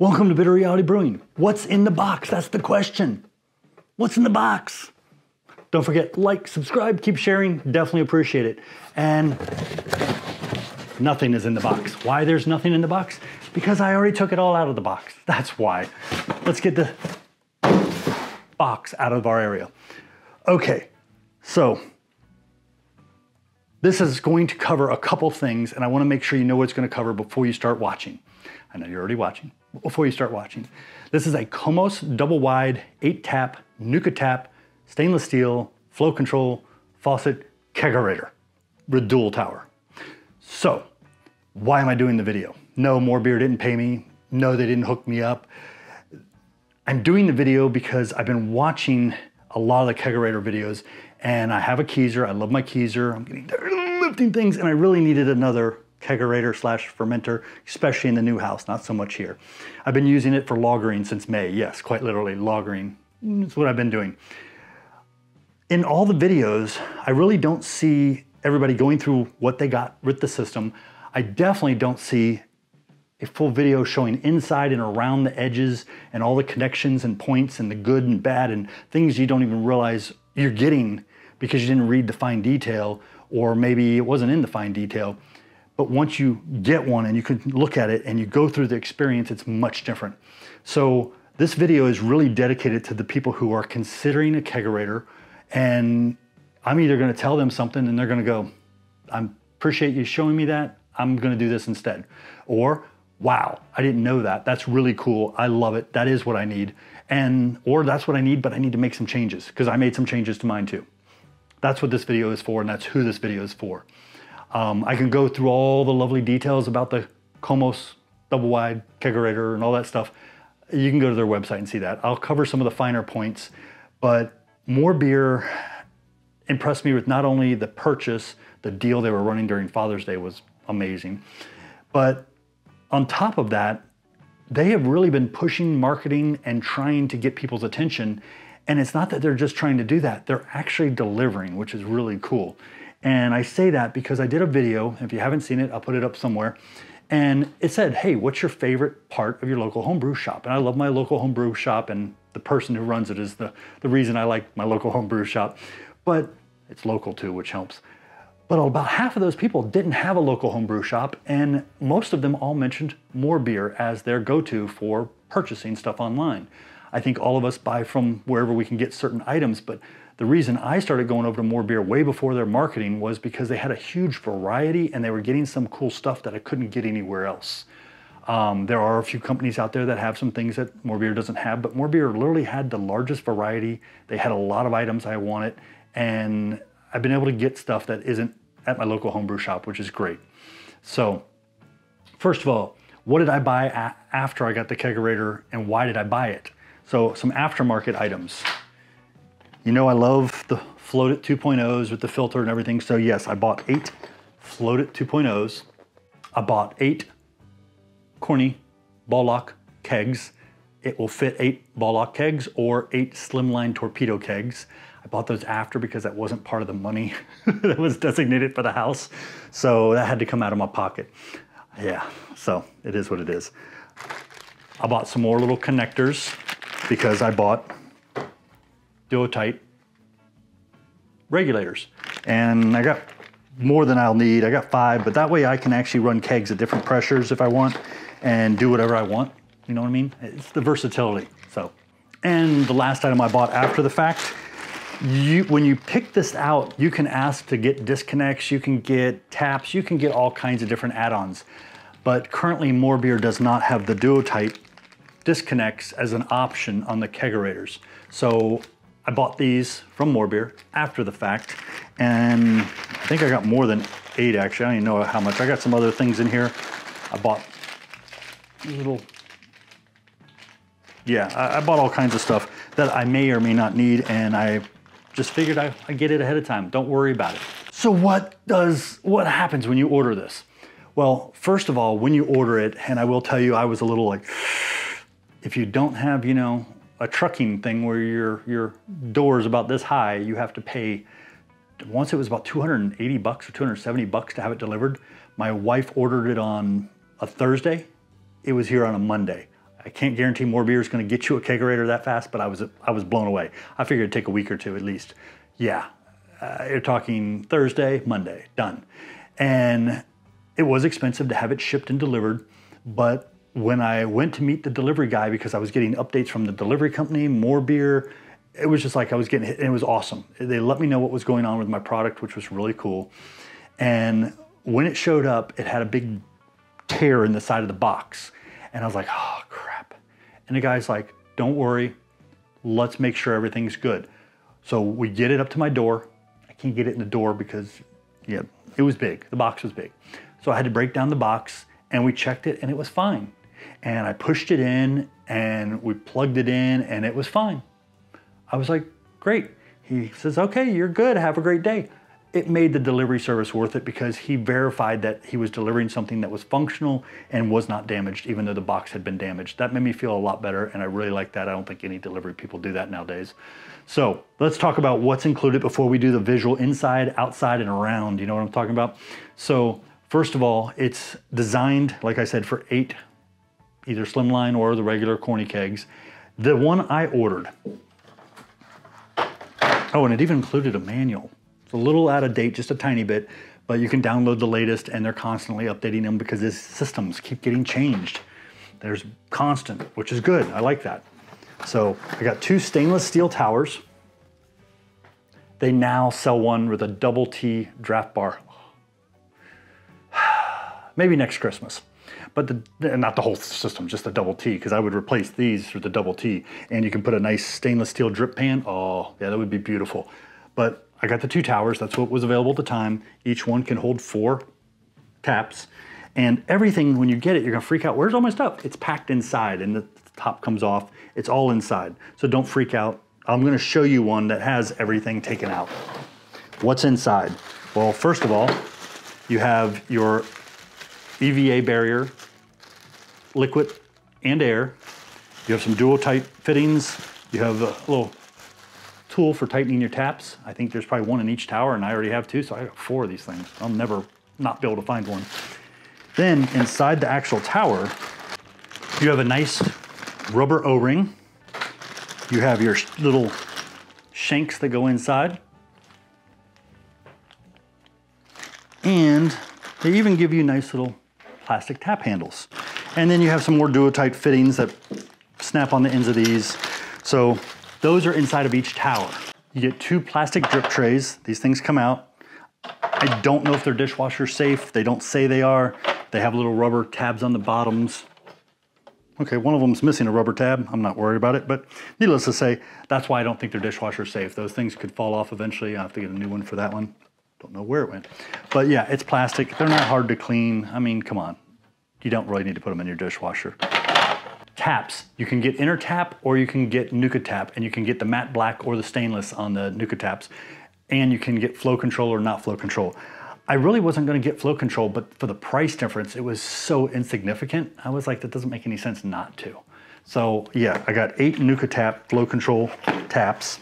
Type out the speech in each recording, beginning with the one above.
Welcome to Bitter Reality Brewing. What's in the box? That's the question. What's in the box? Don't forget, like, subscribe, keep sharing. Definitely appreciate it. And nothing is in the box. Why there's nothing in the box? Because I already took it all out of the box. That's why. Let's get the box out of our area. Okay, so this is going to cover a couple things, and I want to make sure you know what it's going to cover before you start watching. I know you're already watching. Before you start watching, this is a KOMOS double wide 8-tap NukaTap stainless steel flow control faucet kegerator with dual tower. So why am I doing the video? No, MoreBeer didn't pay me. No, they didn't hook me up. I'm doing the video because I've been watching a lot of the kegerator videos, and I have a keezer. I love my keezer. I'm getting tired of lifting things, and I really needed another kegerator slash fermenter, especially in the new house, not so much here. I've been using it for lagering since May. Yes, quite literally lagering. That's what I've been doing. In all the videos, I really don't see everybody going through what they got with the system. I definitely don't see a full video showing inside and around the edges and all the connections and points and the good and bad and things you don't even realize you're getting because you didn't read the fine detail, or maybe it wasn't in the fine detail. But once you get one and you can look at it and you go through the experience, it's much different. So this video is really dedicated to the people who are considering a kegerator, and I'm either gonna tell them something and they're gonna go, I appreciate you showing me that, I'm gonna do this instead. Or, wow, I didn't know that, that's really cool, I love it, that is what I need. Or that's what I need, but I need to make some changes, because I made some changes to mine too. That's what this video is for, and that's who this video is for. I can go through all the lovely details about the KOMOS double wide kegerator and all that stuff. You can go to their website and see that. I'll cover some of the finer points, but MoreBeer impressed me with not only the purchase, the deal they were running during Father's Day was amazing, but on top of that, they have really been pushing marketing and trying to get people's attention. And it's not that they're just trying to do that, they're actually delivering, which is really cool. And I say that because I did a video, if you haven't seen it, I'll put it up somewhere. And it said, hey, what's your favorite part of your local homebrew shop? And I love my local homebrew shop, and the person who runs it is the reason I like my local homebrew shop. But it's local too, which helps. But about half of those people didn't have a local homebrew shop, and most of them all mentioned MoreBeer as their go-to for purchasing stuff online. I think all of us buy from wherever we can get certain items, but the reason I started going over to MoreBeer way before their marketing was because they had a huge variety and they were getting some cool stuff that I couldn't get anywhere else. There are a few companies out there that have some things that MoreBeer doesn't have, but MoreBeer literally had the largest variety. They had a lot of items I wanted, and I've been able to get stuff that isn't at my local homebrew shop, which is great. So, first of all, what did I buy after I got the kegerator, and why did I buy it? So, some aftermarket items. You know I love the Float It 2.0s with the filter and everything, so yes, I bought 8 Float It 2.0s. I bought 8 corny ball lock kegs. It will fit 8 ball lock kegs or 8 slimline torpedo kegs. I bought those after because that wasn't part of the money that was designated for the house, so that had to come out of my pocket. Yeah, so it is what it is. I bought some more little connectors because I bought Doutight Regulators, and I got more than I'll need. I got 5, but that way I can actually run kegs at different pressures if I want and do whatever I want. You know what I mean? It's the versatility. So, and the last item I bought after the fact, when you pick this out, you can ask to get disconnects, you can get taps, you can get all kinds of different add-ons. But currently MoreBeer does not have the Doutight Disconnects as an option on the kegerators. So I bought these from MoreBeer after the fact, and I think I got more than 8 actually. I don't even know how much. I got some other things in here. I bought little, yeah, I bought all kinds of stuff that I may or may not need, and I just figured I'd get it ahead of time. Don't worry about it. So what happens when you order this? Well, first of all, when you order it, and I will tell you, I was a little like, if you don't have, you know, a trucking thing where your door is about this high, you have to pay, once it was about 280 bucks or 270 bucks to have it delivered. My wife ordered it on a Thursday. It was here on a Monday. I can't guarantee MoreBeer is going to get you a kegerator that fast, but I was blown away. I figured it'd take a week or two at least. Yeah, you're talking Thursday, Monday, done. And it was expensive to have it shipped and delivered, but when I went to meet the delivery guy, because I was getting updates from the delivery company, MoreBeer, it was just like I was getting hit, and it was awesome. They let me know what was going on with my product, which was really cool. And when it showed up, it had a big tear in the side of the box. And I was like, oh crap. And the guy's like, don't worry, let's make sure everything's good. So we get it up to my door. I can't get it in the door because, yeah, it was big. The box was big. So I had to break down the box, and we checked it, and it was fine. And I pushed it in, and we plugged it in, and it was fine. I was like, great. He says, okay, you're good. Have a great day. It made the delivery service worth it because he verified that he was delivering something that was functional and was not damaged, even though the box had been damaged. That made me feel a lot better, and I really like that. I don't think any delivery people do that nowadays. So let's talk about what's included before we do the visual inside, outside, and around. You know what I'm talking about? So first of all, it's designed, like I said, for 8 either slimline or the regular corny kegs. The one I ordered, oh, and it even included a manual. It's a little out of date, just a tiny bit, but you can download the latest, and they're constantly updating them because these systems keep getting changed. There's constant, which is good. I like that. So I got 2 stainless steel towers. They now sell one with a double T draft bar. Maybe next Christmas. But not the whole system, just the double T, because I would replace these with the double T. And you can put a nice stainless steel drip pan. Oh, yeah, that would be beautiful. But I got the 2 towers. That's what was available at the time. Each one can hold 4 taps. And everything, when you get it, you're gonna freak out. Where's all my stuff? It's packed inside, and the top comes off. It's all inside. So don't freak out. I'm gonna show you one that has everything taken out. What's inside? Well, first of all, you have your EVA barrier, liquid and air. You have some Doutight fittings. You have a little tool for tightening your taps. I think there's probably 1 in each tower, and I already have 2, so I got 4 of these things. I'll never not be able to find one. Then inside the actual tower, you have a nice rubber O-ring. You have your little shanks that go inside. And they even give you nice little plastic tap handles. And then you have some more Doutight fittings that snap on the ends of these. So those are inside of each tower. You get 2 plastic drip trays. These things come out. I don't know if they're dishwasher safe. They don't say they are. They have little rubber tabs on the bottoms. Okay, one of them's missing a rubber tab. I'm not worried about it, but needless to say, that's why I don't think they're dishwasher safe. Those things could fall off eventually. I have to get a new one for that one. Don't know where it went. But yeah, it's plastic. They're not hard to clean. I mean, come on. You don't really need to put them in your dishwasher. Taps. You can get inner tap or you can get NukaTap, and you can get the matte black or the stainless on the NukaTaps, and you can get flow control or not flow control. I really wasn't going to get flow control, but for the price difference, it was so insignificant. I was like, that doesn't make any sense not to. So yeah, I got 8 NukaTap flow control taps.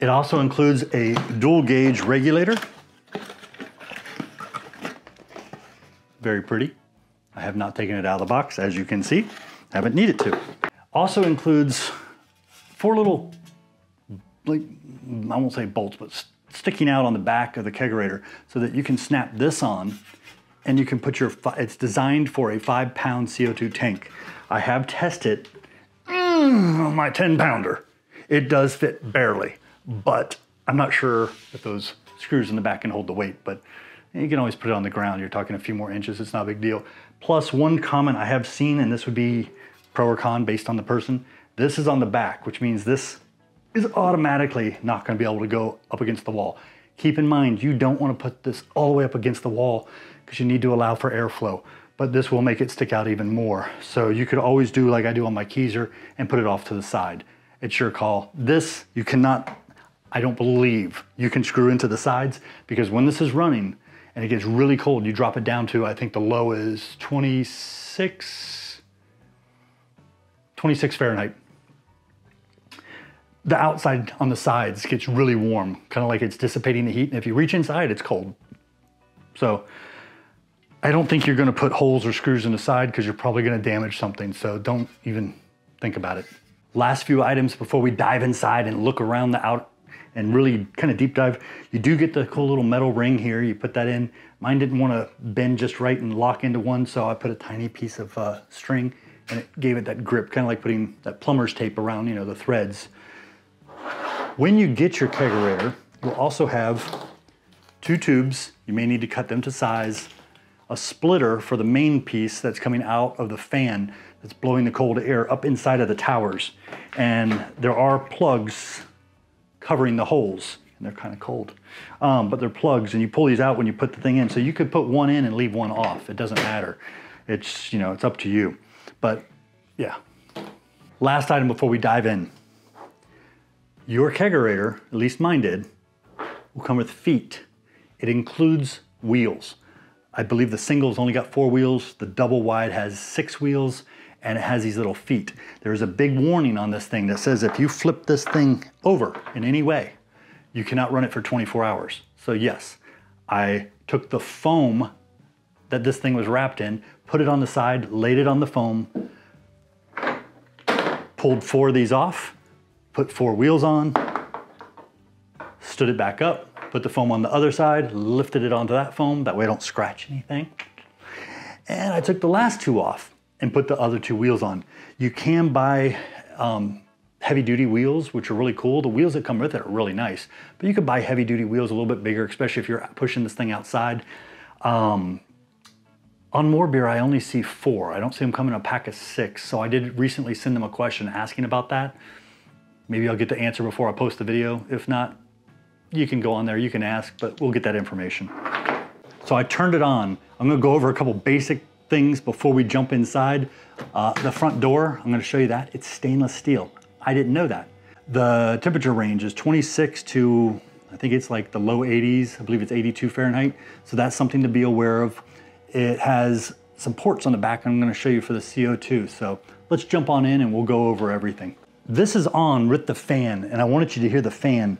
It also includes a dual gauge regulator. Very pretty. I have not taken it out of the box, as you can see. Haven't needed to. Also includes 4 little, like, I won't say bolts, but sticking out on the back of the kegerator so that you can snap this on and you can put your, it's designed for a 5-pound CO2 tank. I have tested on my 10-pounder. It does fit barely, but I'm not sure if those screws in the back can hold the weight, but you can always put it on the ground. You're talking a few more inches, it's not a big deal. Plus, one comment I have seen, and this would be pro or con based on the person, this is on the back, which means this is automatically not going to be able to go up against the wall. Keep in mind, you don't want to put this all the way up against the wall because you need to allow for airflow, but this will make it stick out even more. So you could always do like I do on my Keyser and put it off to the side. It's your call. This, you cannot, I don't believe you can screw into the sides, because when this is running and it gets really cold, you drop it down to, I think the low is 26 Fahrenheit. The outside on the sides gets really warm, kind of like it's dissipating the heat. And if you reach inside, it's cold. So I don't think you're going to put holes or screws in the side because you're probably going to damage something. So don't even think about it. Last few items before we dive inside and look around the out and really kind of deep dive. You do get the cool little metal ring here. You put that in. Mine didn't want to bend just right and lock into one, so I put a tiny piece of string, and it gave it that grip, kind of like putting that plumber's tape around, you know, the threads. When you get your kegerator, you'll also have 2 tubes. You may need to cut them to size. A splitter for the main piece that's coming out of the fan that's blowing the cold air up inside of the towers. And there are plugs covering the holes, and they're kind of cold. But they're plugs, and you pull these out when you put the thing in. So you could put one in and leave one off. It doesn't matter. It's, you know, it's up to you. But yeah. Last item before we dive in. Your kegerator, at least mine did, will come with feet. It includes wheels. I believe the single's only got 4 wheels. The double wide has 6 wheels, and it has these little feet. There's a big warning on this thing that says if you flip this thing over in any way, you cannot run it for 24 hours. So yes, I took the foam that this thing was wrapped in, put it on the side, laid it on the foam, pulled 4 of these off, put 4 wheels on, stood it back up, put the foam on the other side, lifted it onto that foam, that way I don't scratch anything. And I took the last 2 off and put the other 2 wheels on. You can buy heavy duty wheels, which are really cool. The wheels that come with it are really nice, but you could buy heavy duty wheels a little bit bigger, especially if you're pushing this thing outside. On MoreBeer, I only see 4. I don't see them come in a pack of 6. So I did recently send them a question asking about that. Maybe I'll get the answer before I post the video. If not, you can go on there, you can ask, but we'll get that information. So I turned it on. I'm gonna go over a couple basic things before we jump inside. The front door, I'm gonna show you that. It's stainless steel. I didn't know that. The temperature range is 26 to, I think it's like the low 80s. I believe it's 82 Fahrenheit. So that's something to be aware of. It has some ports on the back I'm gonna show you for the CO2. So let's jump on in and we'll go over everything. This is on with the fan, and I wanted you to hear the fan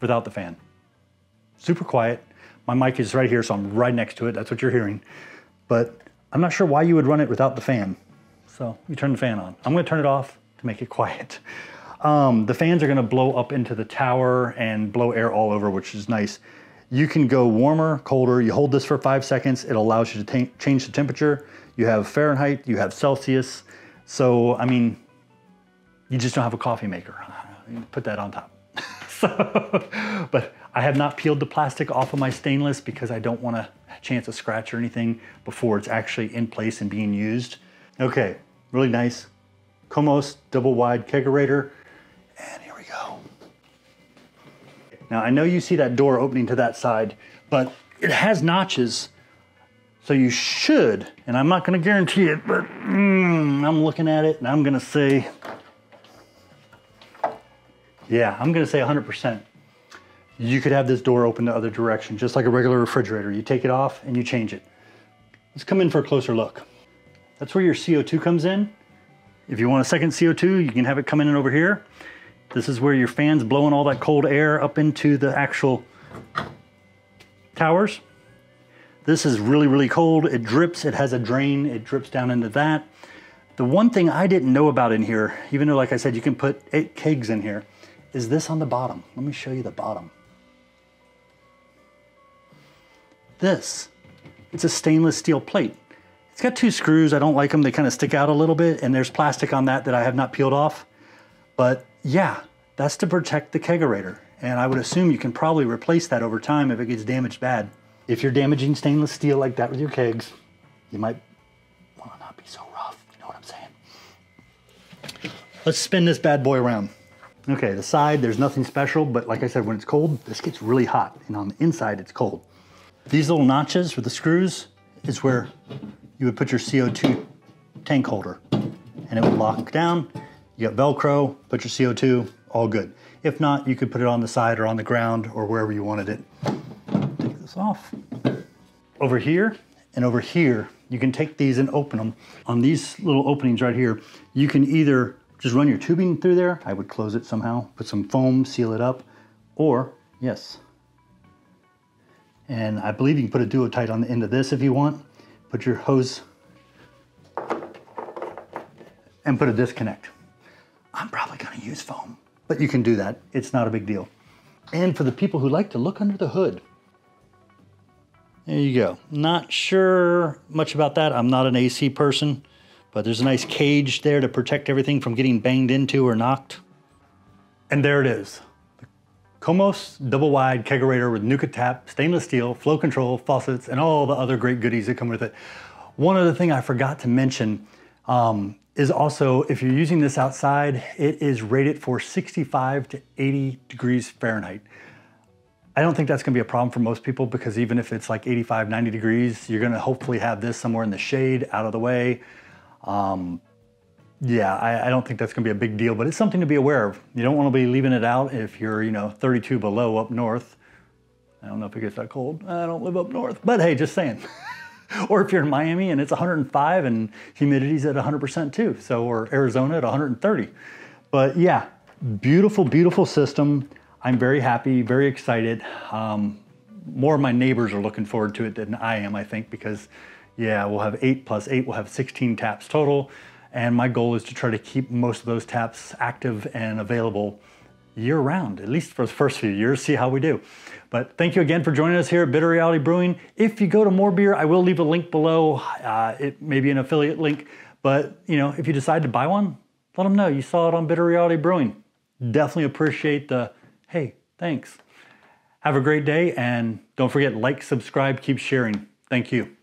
without the fan. Super quiet. My mic is right here, so I'm right next to it. That's what you're hearing. But I'm not sure why you would run it without the fan. So you turn the fan on. I'm gonna turn it off to make it quiet. The fans are gonna blow up into the tower and blow air all over, which is nice. You can go warmer, colder. You hold this for 5 seconds. It allows you to change the temperature. You have Fahrenheit, you have Celsius. So, I mean, you just don't have a coffee maker. You put that on top. But I have not peeled the plastic off of my stainless because I don't want a chance of scratch or anything before it's actually in place and being used. Okay, really nice. KOMOS double wide kegerator. And here we go. Now I know you see that door opening to that side, but it has notches. So you should, and I'm not gonna guarantee it, but I'm looking at it and I'm gonna say, yeah, I'm gonna say 100%. You could have this door open the other direction, just like a regular refrigerator. You take it off and you change it. Let's come in for a closer look. That's where your CO2 comes in. If you want a second CO2, you can have it come in over here. This is where your fan's blowing all that cold air up into the actual towers. This is really, really cold. It drips, it has a drain, it drips down into that. The one thing I didn't know about in here, even though like I said, you can put 8 kegs in here, is this on the bottom. Let me show you the bottom. This, it's a stainless steel plate. It's got 2 screws. I don't like them. They kind of stick out a little bit, and there's plastic on that I have not peeled off. But yeah, that's to protect the kegerator. And I would assume you can probably replace that over time if it gets damaged bad. If you're damaging stainless steel like that with your kegs, you might want to not be so rough. You know what I'm saying? Let's spin this bad boy around. Okay, the side, there's nothing special, but like I said, when it's cold, this gets really hot, and on the inside, it's cold. These little notches with the screws is where you would put your CO2 tank holder, and it would lock down. You got Velcro, put your CO2, all good. If not, you could put it on the side or on the ground or wherever you wanted it. Take this off. Over here and over here, you can take these and open them. On these little openings right here, you can either just run your tubing through there. I would close it somehow, put some foam, seal it up, or yes. And I believe you can put a Doutight on the end of this if you want. Put your hose and put a disconnect. I'm probably gonna use foam, but you can do that. It's not a big deal. And for the people who like to look under the hood, there you go. Not sure much about that. I'm not an AC person, but there's a nice cage there to protect everything from getting banged into or knocked. And there it is. The KOMOS double wide kegerator with NukaTap, stainless steel, flow control, faucets, and all the other great goodies that come with it. One other thing I forgot to mention is also, if you're using this outside, it is rated for 65 to 80 degrees Fahrenheit. I don't think that's gonna be a problem for most people, because even if it's like 85, 90 degrees, you're gonna hopefully have this somewhere in the shade, out of the way. Yeah, I don't think that's gonna be a big deal, but it's something to be aware of. You don't wanna be leaving it out if you're, 32 below up north. I don't know if it gets that cold. I don't live up north, but hey, just saying. Or if you're in Miami and it's 105 and humidity's at 100% too. So, or Arizona at 130. But yeah, beautiful, beautiful system. I'm very happy, very excited. More of my neighbors are looking forward to it than I am, I think, because yeah, we'll have 8 plus 8, we'll have 16 taps total. And my goal is to try to keep most of those taps active and available year round, at least for the first few years, see how we do. But thank you again for joining us here at Bitter Reality Brewing. If you go to MoreBeer, I will leave a link below. It may be an affiliate link, but if you decide to buy one, let them know you saw it on Bitter Reality Brewing. Definitely appreciate the, hey, thanks. Have a great day, and don't forget, like, subscribe, keep sharing. Thank you.